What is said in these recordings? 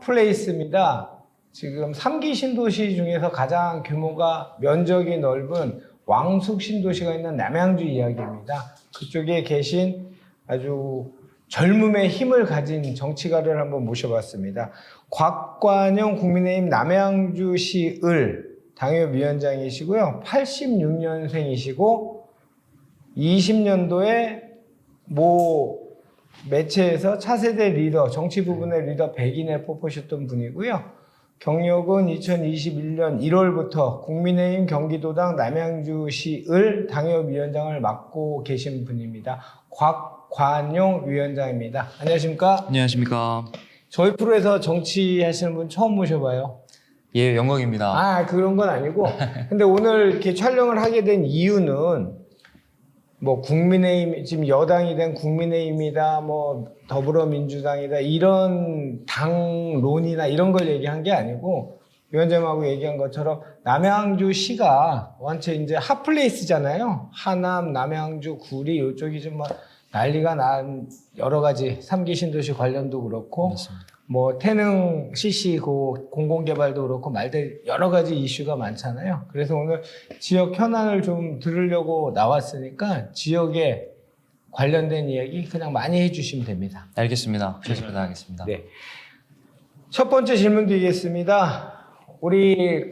핫플레이스입니다. 지금 3기 신도시 중에서 가장 규모가 면적이 넓은 왕숙 신도시가 있는 남양주 이야기입니다. 그쪽에 계신 아주 젊음의 힘을 가진 정치가를 한번 모셔봤습니다. 곽관영 국민의힘 남양주시 을 당협위원장이시고요. 86년생이시고 20년도에 모 매체에서 차세대 리더, 정치 부분의 리더 100인에 뽑으셨던 분이고요. 경력은 2021년 1월부터 국민의힘 경기도당 남양주시 을 당협위원장을 맡고 계신 분입니다. 곽관용 위원장입니다. 안녕하십니까? 안녕하십니까. 저희 프로에서 정치하시는 분 처음 모셔봐요. 예, 영광입니다. 그런 건 아니고. 근데 오늘 이렇게 촬영을 하게 된 이유는 뭐 국민의힘, 지금 여당이 된 국민의힘이다, 뭐 더불어민주당이다, 이런 당론이나 이런 걸 얘기한 게 아니고, 위원장하고 얘기한 것처럼 남양주시가 원체 이제 핫플레이스잖아요. 하남, 남양주, 구리 이쪽이 좀 뭐 난리가 난 여러 가지 3기 신도시 관련도 그렇고, 맞습니다. 뭐 태능 CC 공공개발도 그렇고 말들 여러 가지 이슈가 많잖아요. 그래서 오늘 지역 현안을 좀 들으려고 나왔으니까 지역에 관련된 이야기 그냥 많이 해주시면 됩니다. 알겠습니다. 최선을 다하겠습니다. 네. 첫 번째 질문 드리겠습니다. 우리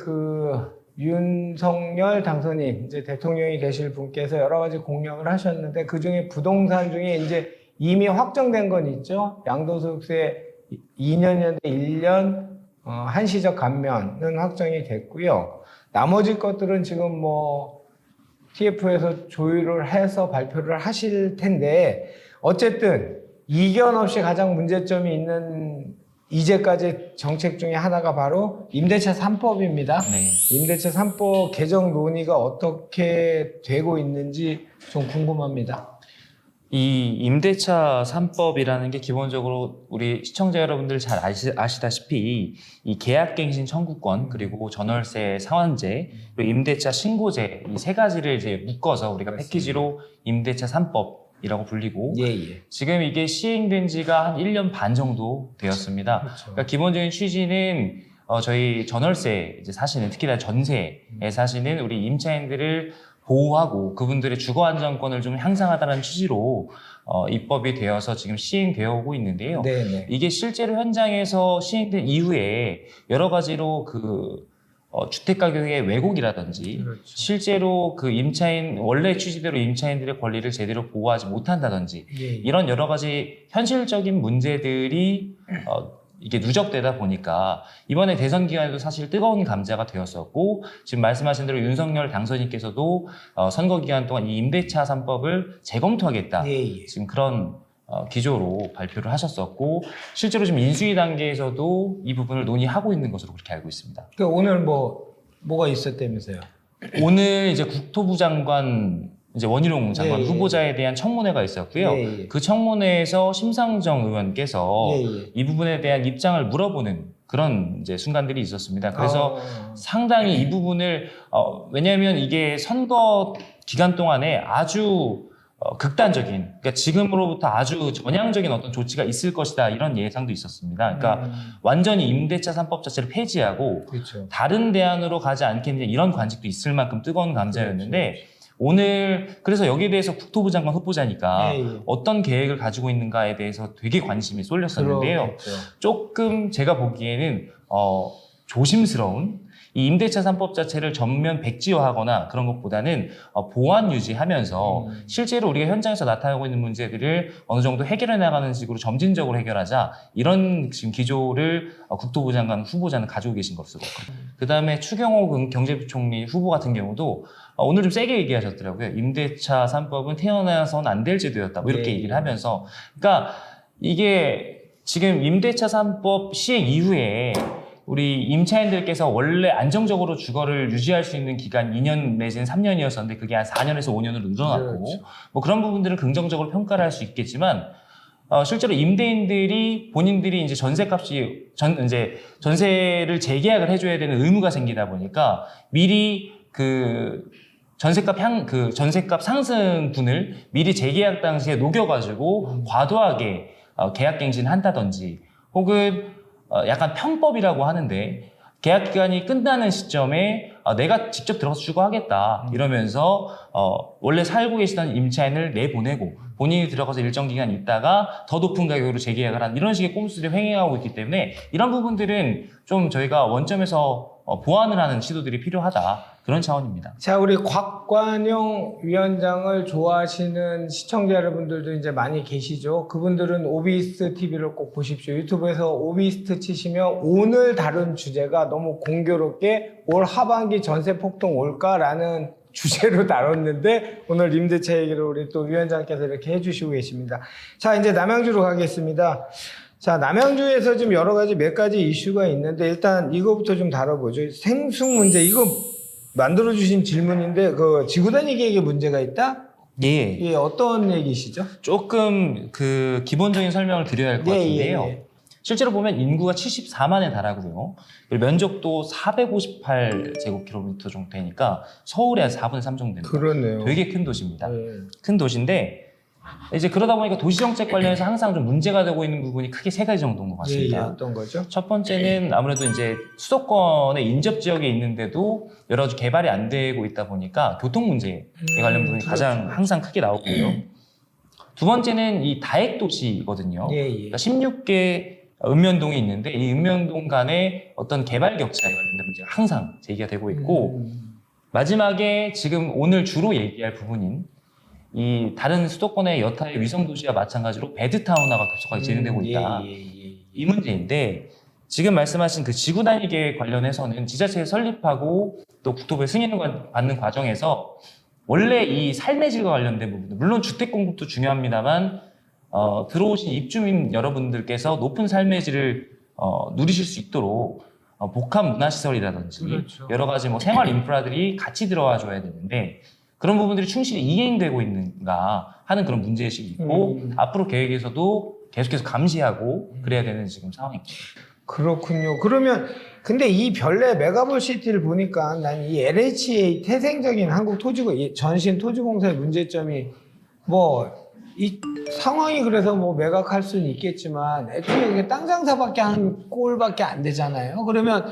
윤석열 당선인, 이제 대통령이 되실 분께서 여러 가지 공약을 하셨는데 그 중에 부동산 중에 이제 이미 확정된 건 있죠. 양도소득세 2년인데 1년 한시적 감면은 확정이 됐고요. 나머지 것들은 지금 뭐 TF에서 조율을 해서 발표를 하실 텐데 어쨌든 이견 없이 가장 문제점이 있는 이제까지 정책 중에 하나가 바로 임대차 3법입니다. 네. 임대차 3법 개정 논의가 어떻게 되고 있는지 좀 궁금합니다. 이 임대차 3법이라는 게 기본적으로 우리 시청자 여러분들 잘 아시다시피 이 계약갱신 청구권, 그리고 전월세 상환제, 그리고 임대차 신고제, 이 세 가지를 이제 묶어서 우리가 그렇습니다. 패키지로 임대차 3법이라고 불리고, 예. 지금 이게 시행된 지가 한 1년 반 정도 되었습니다. 그렇죠. 그러니까 기본적인 취지는 저희 전월세 이제 사시는, 특히나 전세에 사시는 우리 임차인들을 보호하고 그분들의 주거 안정권을 좀 향상하다는 취지로 입법이 되어서 지금 시행되어 오고 있는데요. 네네. 이게 실제로 현장에서 시행된 이후에 여러 가지로 주택 가격의 왜곡이라든지, 그렇죠. 실제로 임차인 원래 취지대로 임차인들의 권리를 제대로 보호하지 못한다든지, 예. 이런 여러 가지 현실적인 문제들이 이게 누적되다 보니까 이번에 대선 기간에도 사실 뜨거운 감자가 되었었고, 지금 말씀하신 대로 윤석열 당선인께서도 선거 기간 동안 이 임대차 3법을 재검토하겠다, 예. 지금 그런 기조로 발표를 하셨었고, 실제로 지금 인수위 단계에서도 이 부분을 논의하고 있는 것으로 그렇게 알고 있습니다. 그러니까 오늘 뭐가 있었다면서요? 오늘 이제 국토부 장관, 이제 원희룡 장관 예. 후보자에 대한 청문회가 있었고요. 예. 그 청문회에서 심상정 의원께서 예. 이 부분에 대한 입장을 물어보는 그런 이제 순간들이 있었습니다. 그래서 상당히 이 부분을 왜냐하면 이게 선거 기간 동안에 아주 극단적인, 그러니까 지금으로부터 아주 전향적인 어떤 조치가 있을 것이다, 이런 예상도 있었습니다. 그러니까 완전히 임대차 3법 자체를 폐지하고 그렇죠. 다른 대안으로 가지 않겠느냐, 이런 관측도 있을 만큼 뜨거운 감자였는데, 그렇죠. 오늘 그래서 여기에 대해서 국토부 장관 후보자니까 예. 어떤 계획을 가지고 있는가에 대해서 되게 관심이 쏠렸었는데요. 그렇겠죠. 조금 제가 보기에는 조심스러운, 이 임대차 3법 자체를 전면 백지화하거나 그런 것보다는 보완 유지하면서 실제로 우리가 현장에서 나타나고 있는 문제들을 어느 정도 해결해 나가는 식으로 점진적으로 해결하자, 이런 지금 기조를 국토부 장관 후보자는 가지고 계신 것으로. 그 다음에 추경호 경제부총리 후보 같은 경우도 오늘 좀 세게 얘기하셨더라고요. 임대차 3법은 태어나서는 안 될 제도였다, 뭐 이렇게 네. 얘기를 하면서, 그러니까 이게 지금 임대차 3법 시행 이후에 우리 임차인들께서 원래 안정적으로 주거를 유지할 수 있는 기간 2년 내지는 3년이었었는데 그게 한 4년에서 5년으로 늘어났고, 그렇죠. 뭐 그런 부분들은 긍정적으로 평가를 할 수 있겠지만, 실제로 임대인들이 본인들이 이제 이제 전세를 재계약을 해줘야 되는 의무가 생기다 보니까 미리 전세값 상승분을 미리 재계약 당시에 녹여가지고 과도하게 계약갱신한다든지, 혹은 약간 편법이라고 하는데 계약 기간이 끝나는 시점에 내가 직접 들어가서 추구하겠다 이러면서 원래 살고 계시던 임차인을 내보내고 본인이 들어가서 일정 기간 있다가 더 높은 가격으로 재계약을 하는 이런 식의 꼼수를 횡행하고 있기 때문에 이런 부분들은 좀 저희가 원점에서 보완을 하는 시도들이 필요하다 그런 차원입니다. 자, 우리 곽관용 위원장을 좋아하시는 시청자 여러분들도 이제 많이 계시죠. 그분들은 오비스트 TV를 꼭 보십시오. 유튜브에서 오비스트 치시면 오늘 다룬 주제가 너무 공교롭게 올 하반기 전세 폭등 올까라는 주제로 다뤘는데 오늘 임대차 얘기를 우리 또 위원장께서 이렇게 해주시고 계십니다. 자, 이제 남양주로 가겠습니다. 자, 남양주에서 지금 여러 가지 몇 가지 이슈가 있는데 일단 이거부터 좀 다뤄보죠. 생숙 문제, 이거 만들어주신 질문인데 그 지구단위 계획에 문제가 있다? 예. 예, 어떤 얘기시죠? 조금 그 기본적인 설명을 드려야 할 것 같은데요. 예. 실제로 보면 인구가 74만에 달하고요. 그리고 면적도 458제곱킬로미터 정도 되니까 서울의 한 4분의 3 정도 됩니다. 그러네요. 되게 큰 도시입니다. 예. 큰 도시인데 이제 그러다 보니까 도시정책 관련해서 항상 좀 문제가 되고 있는 부분이 크게 세 가지 정도인 것 예, 예, 같습니다. 어떤 거죠? 첫 번째는 아무래도 이제 수도권의 인접 지역에 있는데도 여러 가지 개발이 안 되고 있다 보니까 교통 문제에 관련 부분이 가장 항상 크게 나오고요. 두 번째는 이 다액 도시거든요. 예, 예. 그러니까 16개 읍면동이 있는데 이 읍면동 간의 어떤 개발 격차에 관련된 문제가 항상 제기가 되고 있고 마지막에 지금 오늘 주로 얘기할 부분인 이 다른 수도권의 여타의 위성도시와 마찬가지로 베드타운화가 급속하게 진행되고 있다. 이 문제인데 지금 말씀하신 그 지구단위 계획 관련해서는 지자체에 설립하고 또 국토부에 승인을 받는 과정에서 원래 이 삶의 질과 관련된 부분들 물론 주택 공급도 중요합니다만 들어오신 입주민 여러분들께서 높은 삶의 질을 누리실 수 있도록 복합 문화시설이라든지 그렇죠. 여러 가지 뭐 생활 인프라들이 같이 들어와 줘야 되는데 그런 부분들이 충실히 이행되고 있는가 하는 그런 문제의식이 있고 앞으로 계획에서도 계속해서 감시하고 그래야 되는 지금 상황입니다. 그렇군요. 그러면 근데 이 별내 메가볼 시티를 보니까 난 이 LHA 태생적인 한국 토지고 전신 토지공사의 문제점이 뭐 이 상황이 그래서 뭐 매각할 수는 있겠지만 애초에 이게 땅 장사밖에 한 꼴밖에 안 되잖아요. 그러면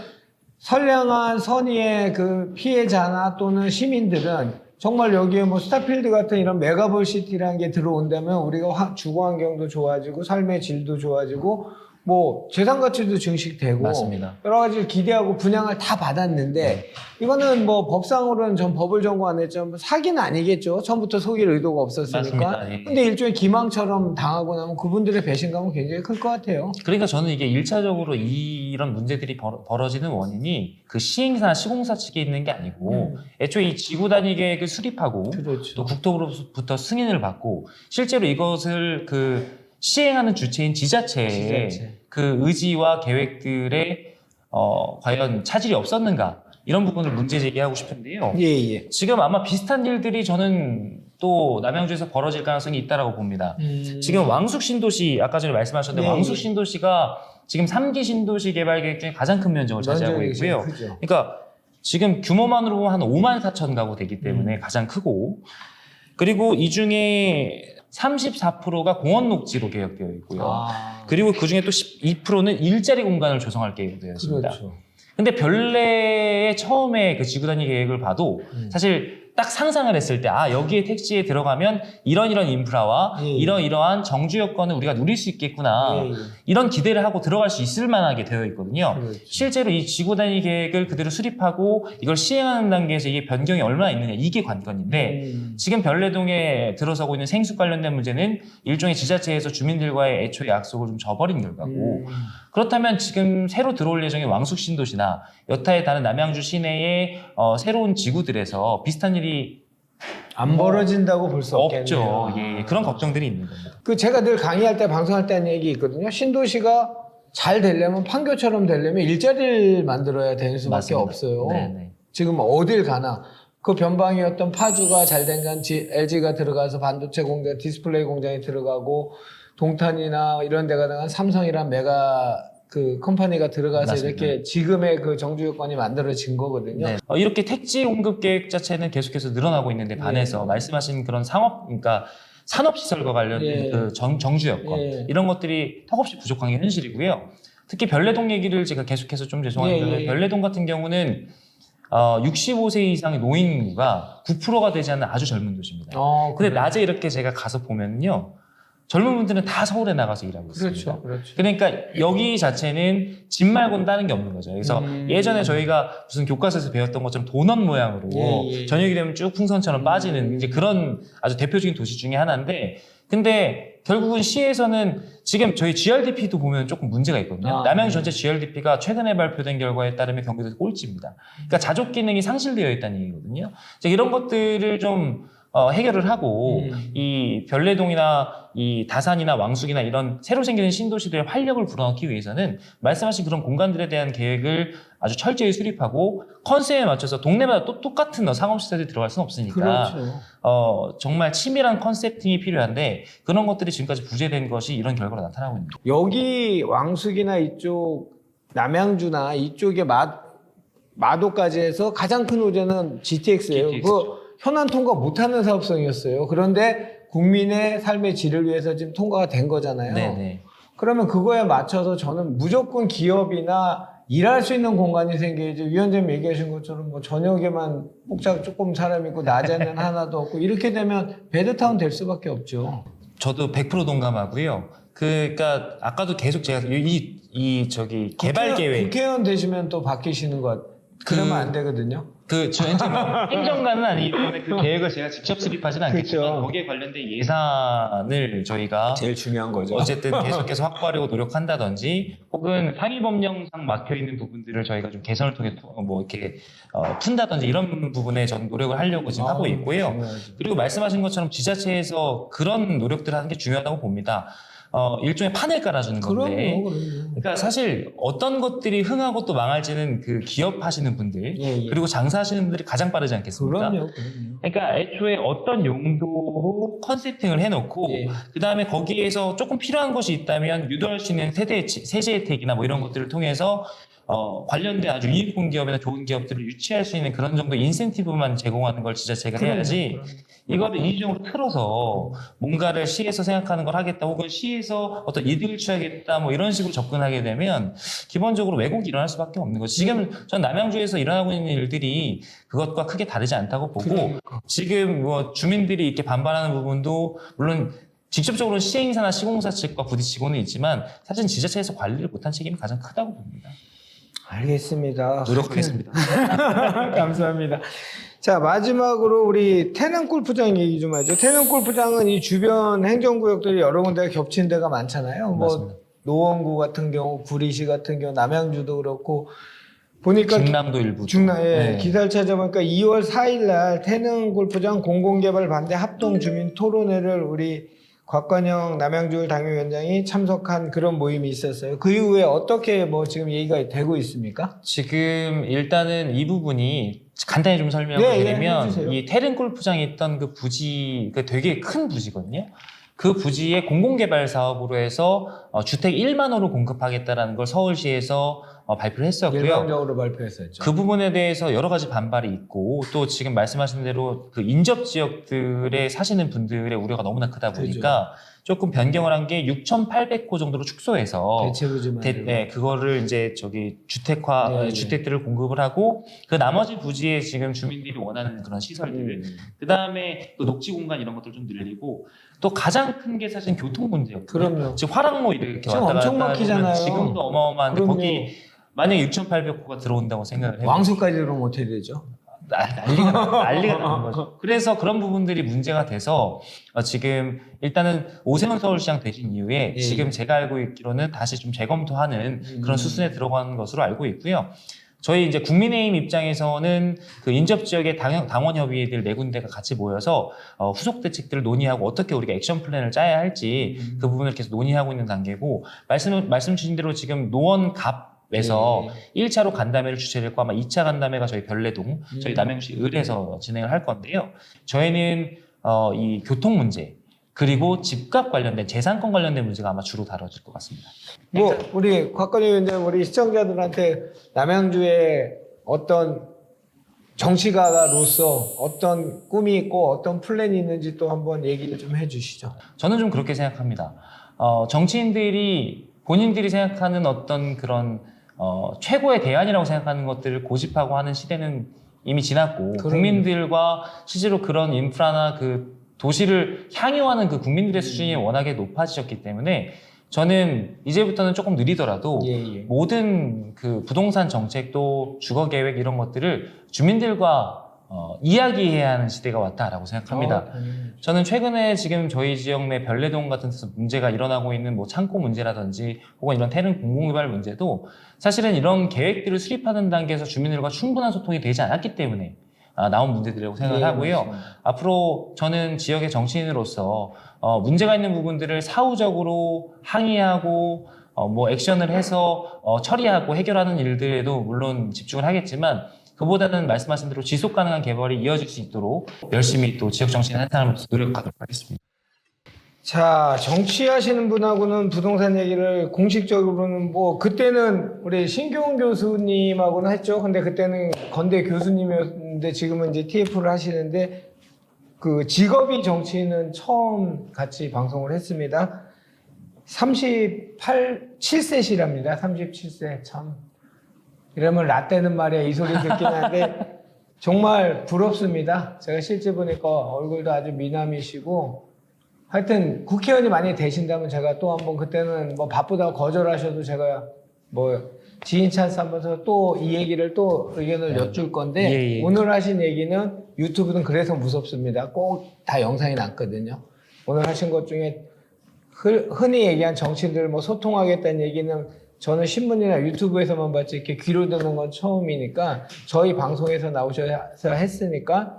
선량한 선의의 그 피해자나 또는 시민들은 정말 여기에 뭐 스타필드 같은 이런 메가볼 시티라는 게 들어온다면 우리가 주거 환경도 좋아지고 삶의 질도 좋아지고 뭐 재산 가치도 증식되고 맞습니다. 여러 가지를 기대하고 분양을 다 받았는데 이거는 뭐 법상으로는 전 법을 전고 안 했지만 사기는 아니겠죠. 처음부터 속일 의도가 없었으니까. 맞습니다. 예. 근데 일종의 기망처럼 당하고 나면 그분들의 배신감은 굉장히 클 것 같아요. 그러니까 저는 이게 1차적으로 이런 문제들이 벌어지는 원인이 그 시행사나 시공사 측에 있는 게 아니고 애초에 이 지구 단위 계획을 수립하고 그렇죠. 또 국토부로부터 승인을 받고 실제로 이것을 그 시행하는 주체인 지자체의 그 의지와 계획들에 과연 차질이 없었는가 이런 부분을 문제 제기하고 싶은데요. 예. 지금 아마 비슷한 일들이 저는 또 남양주에서 벌어질 가능성이 있다라고 봅니다. 지금 왕숙 신도시 아까 전에 말씀하셨는데 네. 왕숙 신도시가 지금 3기 신도시 개발 계획 중에 가장 큰 면적을 차지하고 있고요. 크죠. 그러니까 지금 규모만으로 한 5만 4천 가구 되기 때문에 가장 크고 그리고 이 중에 34%가 공원 녹지로 계획되어 있고요. 그리고 그 중에 또 12%는 일자리 공간을 조성할 계획이 되어 있습니다. 그렇죠. 근데 별내에 처음에 그 지구단위 계획을 봐도 사실 딱 상상을 했을 때 여기에 택지에 들어가면 이런 인프라와 이러한 정주 여건을 우리가 누릴 수 있겠구나 이런 기대를 하고 들어갈 수 있을 만하게 되어 있거든요. 그렇죠. 실제로 이 지구단위 계획을 그대로 수립하고 이걸 시행하는 단계에서 이게 변경이 얼마나 있느냐 이게 관건인데 지금 별내동에 들어서고 있는 생수 관련된 문제는 일종의 지자체에서 주민들과의 애초의 약속을 좀 저버린 결과고 그렇다면 지금 새로 들어올 예정인 왕숙 신도시나 여타의 다른 남양주 시내의 새로운 지구들에서 비슷한 일이 안 벌어진다고 볼 수 없겠네요. 없죠. 예, 그런 걱정들이 있는 겁니다. 그 제가 늘 강의할 때 방송할 때 하는 얘기 있거든요. 신도시가 잘 되려면 판교처럼 되려면 일자리를 만들어야 되는 수밖에 맞습니다. 없어요. 네네. 지금 어딜 가나 그 변방이었던 파주가 잘 된 간 LG가 들어가서 반도체 공장, 디스플레이 공장에 들어가고 동탄이나 이런 데 가다가 삼성이란 메가 그 컴퍼니가 들어가서 맞습니다. 이렇게 지금의 그 정주 요건이 만들어진 거거든요. 네. 이렇게 택지 공급 계획 자체는 계속해서 늘어나고 있는데 반해서 말씀하신 그런 그러니까 산업시설과 관련된 그 정주 여건 이런 것들이 턱없이 부족한 게 현실이고요. 특히 별내동 얘기를 제가 계속해서 좀 죄송한데 예. 별내동 같은 경우는 65세 이상의 노인 인구가 9%가 되지 않는 아주 젊은 도시입니다. 근데 그래요? 낮에 이렇게 제가 가서 보면요. 젊은 분들은 다 서울에 나가서 일하고 있습니다. 그렇죠. 그러니까 여기 자체는 집 말고는 다른 게 없는 거죠. 그래서 예전에 저희가 무슨 교과서에서 배웠던 것처럼 도넛 모양으로 예. 저녁이 되면 쭉 풍선처럼 빠지는 이제 그런 아주 대표적인 도시 중에 하나인데, 근데 결국은 시에서는 지금 저희 GRDP도 보면 조금 문제가 있거든요. 남양주 전체 GRDP가 최근에 발표된 결과에 따르면 경기도에서 꼴찌입니다. 그러니까 자족 기능이 상실되어 있다는 얘기거든요. 이런 것들을 좀 해결을 하고 이 별내동이나 이 다산이나 왕숙이나 이런 새로 생기는 신도시들의 활력을 불어넣기 위해서는 말씀하신 그런 공간들에 대한 계획을 아주 철저히 수립하고 컨셉에 맞춰서 동네마다 또 똑같은 상업시설이 들어갈 수는 없으니까 그렇죠. 정말 치밀한 컨셉팅이 필요한데 그런 것들이 지금까지 부재된 것이 이런 결과로 나타나고 있는 거예요. 여기 왕숙이나 이쪽 남양주나 이쪽에 마도까지 해서 가장 큰 호재는 GTX예요. 그 현안 통과 못하는 사업성이었어요. 그런데 국민의 삶의 질을 위해서 지금 통과가 된 거잖아요. 네네. 그러면 그거에 맞춰서 저는 무조건 기업이나 일할 수 있는 공간이 생겨야지. 위원장님 얘기하신 것처럼 뭐 저녁에만 복장 조금 사람 있고 낮에는 하나도 없고 이렇게 되면 배드타운 될 수밖에 없죠. 저도 100% 동감하고요. 그러니까 아까도 계속 제가 개발 계획 국회의원 되시면 또 바뀌시는 것 그러면 안 되거든요. 행정가는 아니기 때문에 그 계획을 제가 직접 수립하지는 않겠지만 그렇죠. 거기에 관련된 예산을 저희가 제일 중요한 거죠. 어쨌든 계속해서 확보하려고 노력한다든지 혹은 상위법령상 막혀있는 부분들을 저희가 좀 개선을 통해 뭐 이렇게 푼다든지 이런 부분에 전 노력을 하려고 지금 하고 있고요. 중요하죠. 그리고 말씀하신 것처럼 지자체에서 그런 노력들을 하는 게 중요하다고 봅니다. 일종의 판을 깔아주는 건데. 그럼요. 그러니까 사실 어떤 것들이 흥하고 또 망할지는 그 기업 하시는 분들 예. 그리고 장사하시는 분들이 가장 빠르지 않겠습니까? 그럼요. 그러니까 애초에 어떤 용도로 컨셉팅을 해놓고 예. 그 다음에 거기에서 조금 필요한 것이 있다면 유도할 수 있는 세제 혜택이나 뭐 이런 것들을 통해서 관련된 아주 유니콘 기업이나 좋은 기업들을 유치할 수 있는 그런 정도 인센티브만 제공하는 걸 지자체가 해야지 이거를 인위적으로 틀어서 뭔가를 시에서 생각하는 걸 하겠다 혹은 시에서 어떤 이득을 취하겠다 뭐 이런 식으로 접근하게 되면 기본적으로 왜곡이 일어날 수밖에 없는 거죠. 지금 전 남양주에서 일어나고 있는 일들이 그것과 크게 다르지 않다고 보고 지금 뭐 주민들이 이렇게 반발하는 부분도 물론 직접적으로 시행사나 시공사 측과 부딪히고는 있지만 사실 지자체에서 관리를 못한 책임이 가장 크다고 봅니다. 알겠습니다. 노력하겠습니다. 감사합니다. 자, 마지막으로 우리 태릉 골프장 얘기 좀 하죠. 태릉 골프장은 이 주변 행정구역들이 여러 군데가 겹친 데가 많잖아요. 맞습니다. 뭐 노원구 같은 경우, 구리시 같은 경우, 남양주도 그렇고 보니까 중남도 일부. 네. 기사를 찾아보니까 2월 4일 날 태릉 골프장 공공개발 반대 합동 주민 토론회를 우리 곽관영 남양주 당협위원장이 참석한 그런 모임이 있었어요. 그 이후에 어떻게 뭐 지금 얘기가 되고 있습니까? 지금 일단은 이 부분이 간단히 좀 설명을 드리면 이 태릉 골프장에 있던 그 부지, 그 되게 큰 부지거든요. 그 부지에 공공개발 사업으로 해서 주택 1만 호를 공급하겠다라는 걸 서울시에서 발표를 했었고요. 일방적으로 발표했었죠. 그 부분에 대해서 여러 가지 반발이 있고 또 지금 말씀하신 대로 그 인접 지역들에 사시는 분들의 우려가 너무나 크다 보니까 조금 변경을 한 게 6,800호 정도로 축소해서 대체부지만 그거를 이제 주택들을 공급을 하고 그 나머지 부지에 지금 주민들이 원하는 그런 시설들 그 다음에 또 녹지 공간 이런 것들 좀 늘리고 또 가장 큰 게 사실 교통 문제였거든요. 그럼요. 지금 화랑로 이렇게 지금 왔다 엄청 갔다 막히잖아요. 하면 지금도 어마어마한데 그럼요. 거기 만약에 6,800호가 들어온다고 생각을 해요. 왕수까지 들어오면 어떻게 되죠? 난리가 나는 거죠. 그래서 그런 부분들이 문제가 돼서 지금 일단은 오세훈 서울시장 되신 이후에 지금 제가 알고 있기로는 다시 좀 재검토하는 그런 수순에 들어가는 것으로 알고 있고요. 저희 이제 국민의힘 입장에서는 그 인접 지역의 당원 협의회들 네 군데가 같이 모여서 후속 대책들을 논의하고 어떻게 우리가 액션 플랜을 짜야 할지 그 부분을 계속 논의하고 있는 단계고 말씀 주신 대로 지금 노원갑 에서 1차로 간담회를 주최를 했고 아마 2차 간담회가 저희 별내동, 저희 남양주시 을에서 진행을 할 건데요. 저희는 이 교통 문제 그리고 집값 관련된 재산권 관련된 문제가 아마 주로 다뤄질 것 같습니다. 뭐 우리 곽건희 위원장 우리 시청자들한테 남양주에 어떤 정치가로서 어떤 꿈이 있고 어떤 플랜이 있는지 또 한번 얘기를 좀 해주시죠. 저는 좀 그렇게 생각합니다. 정치인들이 본인들이 생각하는 어떤 그런 최고의 대안이라고 생각하는 것들을 고집하고 하는 시대는 이미 지났고 그럼요. 국민들과 실제로 그런 인프라나 그 도시를 향유하는 그 국민들의 수준이 워낙에 높아지셨기 때문에 저는 이제부터는 조금 느리더라도 예. 모든 그 부동산 정책도 주거 계획 이런 것들을 주민들과 이야기해야 하는 시대가 왔다라고 생각합니다. 저는 최근에 지금 저희 지역 내 별내동 같은 데서 문제가 일어나고 있는 뭐 창고 문제라든지 혹은 이런 태릉 공공개발 문제도 사실은 이런 계획들을 수립하는 단계에서 주민들과 충분한 소통이 되지 않았기 때문에 나온 문제들이라고 생각을 하고요. 맞습니다. 앞으로 저는 지역의 정치인으로서 문제가 있는 부분들을 사후적으로 항의하고 뭐 액션을 해서 처리하고 해결하는 일들에도 물론 집중을 하겠지만 그보다는 말씀하신 대로 지속 가능한 개발이 이어질 수 있도록 열심히 또 지역 정치인 한 사람으로서 노력하도록 하겠습니다. 자, 정치하시는 분하고는 부동산 얘기를 공식적으로는 뭐 그때는 우리 신교훈 교수님하고는 했죠. 근데 그때는 건대 교수님이었는데 지금은 이제 TF를 하시는데 그 직업이 정치인은 처음 같이 방송을 했습니다. 7세시랍니다. 37세 참. 이러면 라떼는 말이야 이 소리 듣긴 한데 정말 부럽습니다. 제가 실제 보니까 얼굴도 아주 미남이시고 하여튼 국회의원이 많이 되신다면 제가 또 한번 그때는 뭐 바쁘다고 거절하셔도 제가 뭐 지인 찬스 한번 또 이 얘기를 또 의견을 여쭐 건데 예. 오늘 하신 얘기는 유튜브는 그래서 무섭습니다. 꼭 다 영상이 났거든요. 오늘 하신 것 중에 흔히 얘기한 정치인들 뭐 소통하겠다는 얘기는 저는 신문이나 유튜브에서만 봤지 이렇게 귀로 듣는 건 처음이니까 저희 방송에서 나오셔서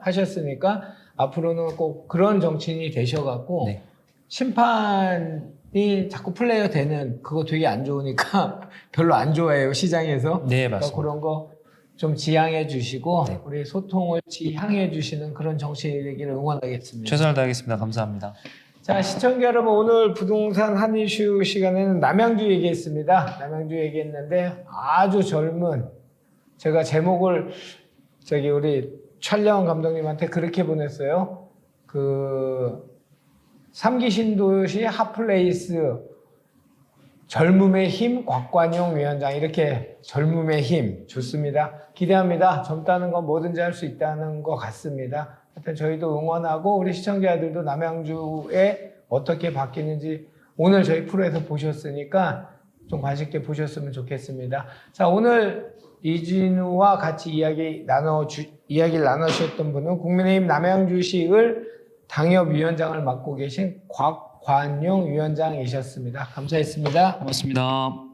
하셨으니까 앞으로는 꼭 그런 정치인이 되셔갖고 네. 심판이 자꾸 플레이어 되는 그거 되게 안 좋으니까 별로 안 좋아해요 시장에서. 네, 그러니까 맞습니다. 그런 거 좀 지양해 주시고 네. 우리 소통을 지향해 주시는 그런 정치인이 되기를 응원하겠습니다. 최선을 다하겠습니다. 감사합니다. 자, 시청자 여러분, 오늘 부동산 한 이슈 시간에는 남양주 얘기했습니다. 남양주 얘기했는데 아주 젊은, 제가 제목을 우리 촬영 감독님한테 그렇게 보냈어요. 그 3기 신도시 핫플레이스 젊음의 힘 곽관용 위원장, 이렇게 젊음의 힘 좋습니다. 기대합니다. 젊다는 건 뭐든지 할 수 있다는 것 같습니다. 하여튼 저희도 응원하고 우리 시청자들도 남양주에 어떻게 바뀌는지 오늘 저희 프로에서 보셨으니까 좀 관심 있게 보셨으면 좋겠습니다. 자, 오늘 이진우와 같이 이야기를 나누셨던 분은 국민의힘 남양주시을 당협위원장을 맡고 계신 곽관용 위원장이셨습니다. 감사했습니다. 고맙습니다.